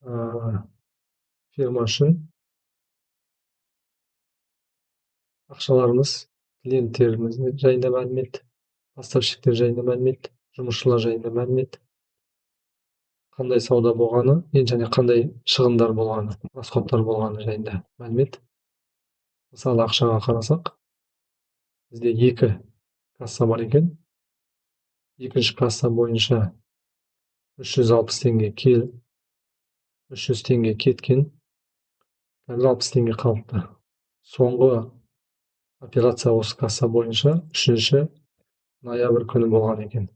фирма үшін ақшаларымыз, клиенттеріміз жайында мәлімет, поставщиктер жайында мәлімет, жұмысшылар жайында мәлімет, қандай сауда болғаны және қандай шығындар болғаны, расходтар болғаны жайында мәлімет. Мысалы ақшаға қарасақ, бізде 2 касса бар екен. Екінші касса бойынша 360 теңге 300 теңге кеткен, қазір 60 теңге қалыпты. Соңғы операция осы касса бойынша 3 ноябрь күні болған екен.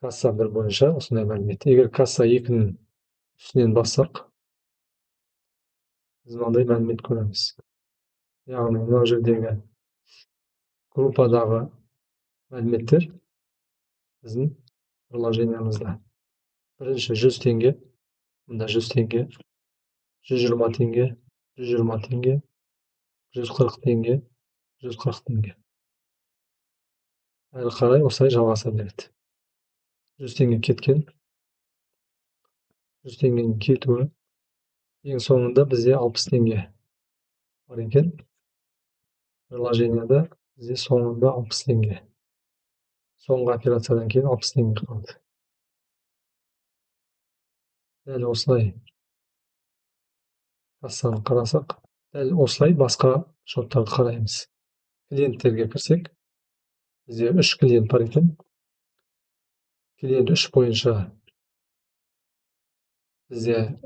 Касса 1 бойынша осындай мәлімет. Егер касса 2-нің үстінен бассақ, біз мынандай мәлімет көреміз. Яғни мына жердегі группадағы мәліметтер біздің приложениемізде. Бірінші 100 теңге, мында 100 теңге, 120 теңге, 120 теңге, 140 теңге, 140 теңге. Әрі қарай осылай жалғаса береді. 100 теңге кеткен, 100 теңгенің кетуі, ең соңында бізде 60 теңге бар екен. Приложениеде бізде соңында 60 теңге. Соңғы операциядан кейін 60 теңге қалды. Дәл осылай кассаны қарасақ, дәл осылай басқа шоттарды қараймыз. Клиенттерге кірсек, бізде 3 клиент бар екен. Клиент 3 бойынша бізде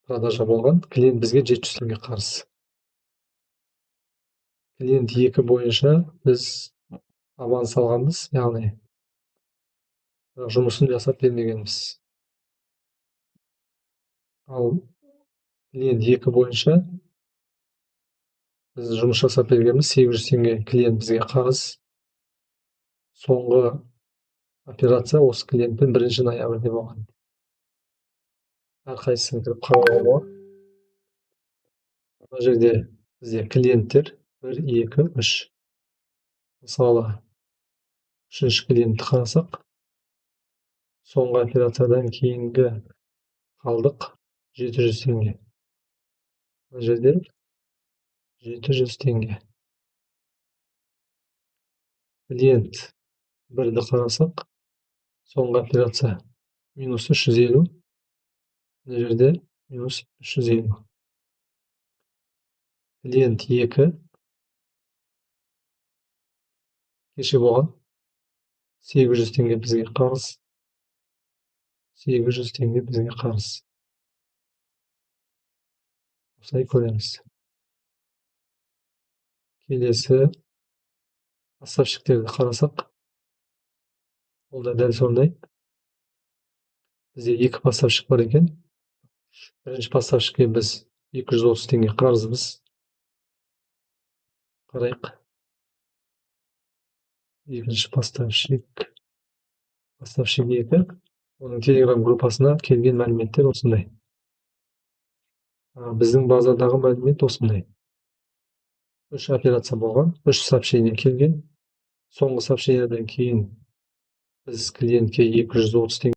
продажа болған. Клиент бізге 700 теңге қарыз. Клиент 2 бойынша біз аванс алғанбыз, яғни жұмысын жасап бермегенбіз. Ал клиент 2 бойынша біз жұмыс жасап бергенбіз, 800 теңге клиент бізге қарыз. Соңғы операция осы клиентпен 1 ноябрьде болған. Әрқайсысын кіріп қарауға болады. Мына жерде бізде клиенттер 1, 2, 3. Мысалы, 3-ші клиентті қарасақ, соңғы операциядан кейінгі қалдық 700 теңге. Мына жерде 700 теңге. Клиент 1-ді қарасақ, соңғы операция минус 350. Мына жерде минус 350. Клиент 2 кеше болған, 800 теңге бізге қарыз. 800 теңге бізге қарыз. Осылай көреміз. Келесі поставщиктерді қарасақ, ол да дәл сондай. Бізде 2 поставщик бар екен. Бірінші поставщикке біз 230 теңге қарызбыз. Қарайық. Екінші поставщик 2. Оның телеграм группасына келген мәліметтер осындай. Біздің базадағы мәлімет осындай. 3 операция болған, 3 сообщение келген. Соңғы сообщениеден кейін біз клиентке 230 теңге